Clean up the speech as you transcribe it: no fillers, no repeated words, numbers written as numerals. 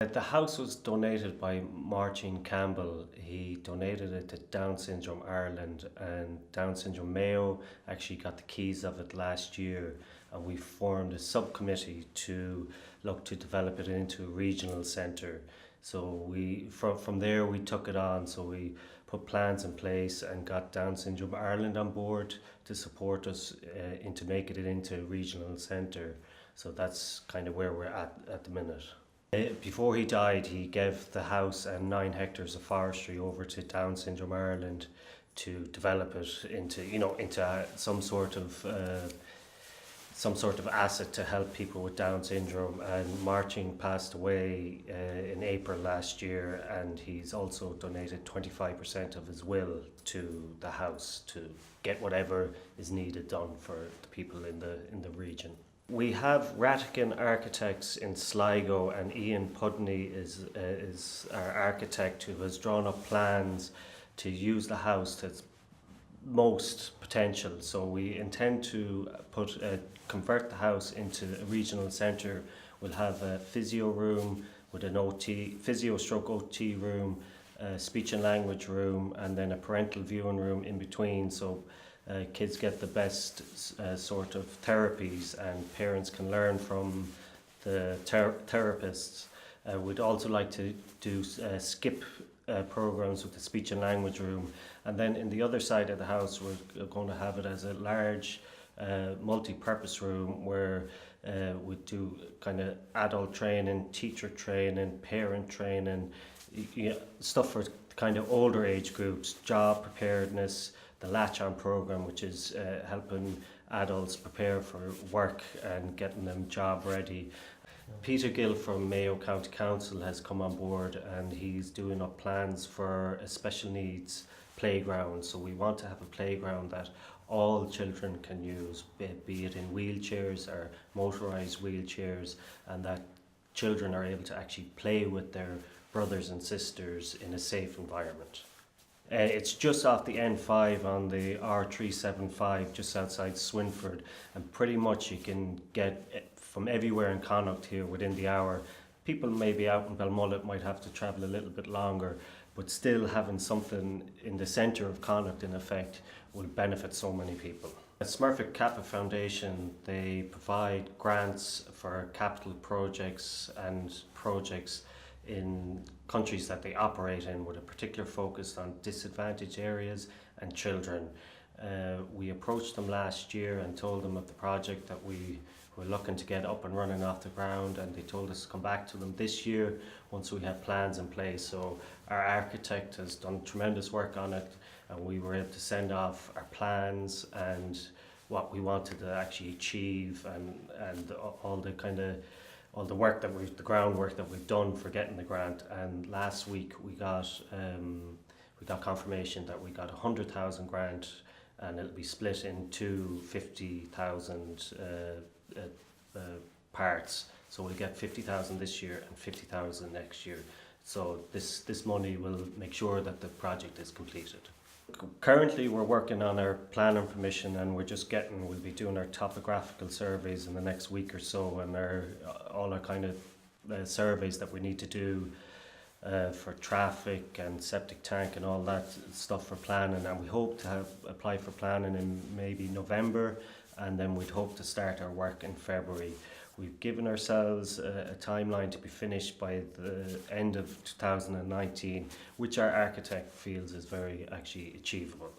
The house was donated by Martin Campbell. He donated it to Down Syndrome Ireland, and Down Syndrome Mayo actually got the keys of it last year, and we formed a subcommittee to look to develop it into a regional centre. So from there we took it on, so we put plans in place and got Down Syndrome Ireland on board to support us into making it into a regional centre. So that's kind of where we're at the minute. Before he died, he gave the house and 9 hectares of forestry over to Down Syndrome Ireland to develop it into some sort of asset to help people with Down syndrome. And Martin passed away in April last year, and he's also donated 25% of his will to the house to get whatever is needed done for the people in the region. We have Rattigan Architects in Sligo, and Ian Pudney is our architect who has drawn up plans to use the house to its most potential. So we intend to convert the house into a regional centre. We'll have a physio room with an physio/OT room, a speech and language room, and then a parental viewing room in between. So kids get the best sort of therapies, and parents can learn from the therapists. We'd also like to do skip programs with the speech and language room, and then in the other side of the house we're going to have it as a large multi-purpose room where we do kind of adult training, teacher training, parent training, stuff for kind of older age groups, job preparedness, the Latch-On program, which is helping adults prepare for work and getting them job ready. Peter Gill from Mayo County Council has come on board, and he's doing up plans for a special needs playground. So we want to have a playground that all children can use, be it in wheelchairs or motorised wheelchairs, and that children are able to actually play with their brothers and sisters in a safe environment. It's just off the N5 on the R375, just outside Swinford, and pretty much you can get from everywhere in Connacht here within the hour. People maybe out in Belmullet might have to travel a little bit longer, but still having something in the centre of Connacht in effect will benefit so many people. The Smurfit Kappa Foundation, they provide grants for capital projects and projects in countries that they operate in, with a particular focus on disadvantaged areas and children. We approached them last year and told them of the project that we were looking to get up and running off the ground, and they told us to come back to them this year once we have plans in place. So our architect has done tremendous work on it, and we were able to send off our plans and what we wanted to actually achieve, and all the work that the groundwork that we've done for getting the grant. And last week we got confirmation that we got 100,000 grant, and it'll be split into 50,000 parts. So we'll get 50,000 this year and 50,000 next year. So this money will make sure that the project is completed. Currently we're working on our planning permission, and we'll be doing our topographical surveys in the next week or so, and all our kind of surveys that we need to do for traffic and septic tank and all that stuff for planning. And we hope to apply for planning in maybe November, and then we'd hope to start our work in February. We've given ourselves a timeline to be finished by the end of 2019, which our architect feels is very actually achievable.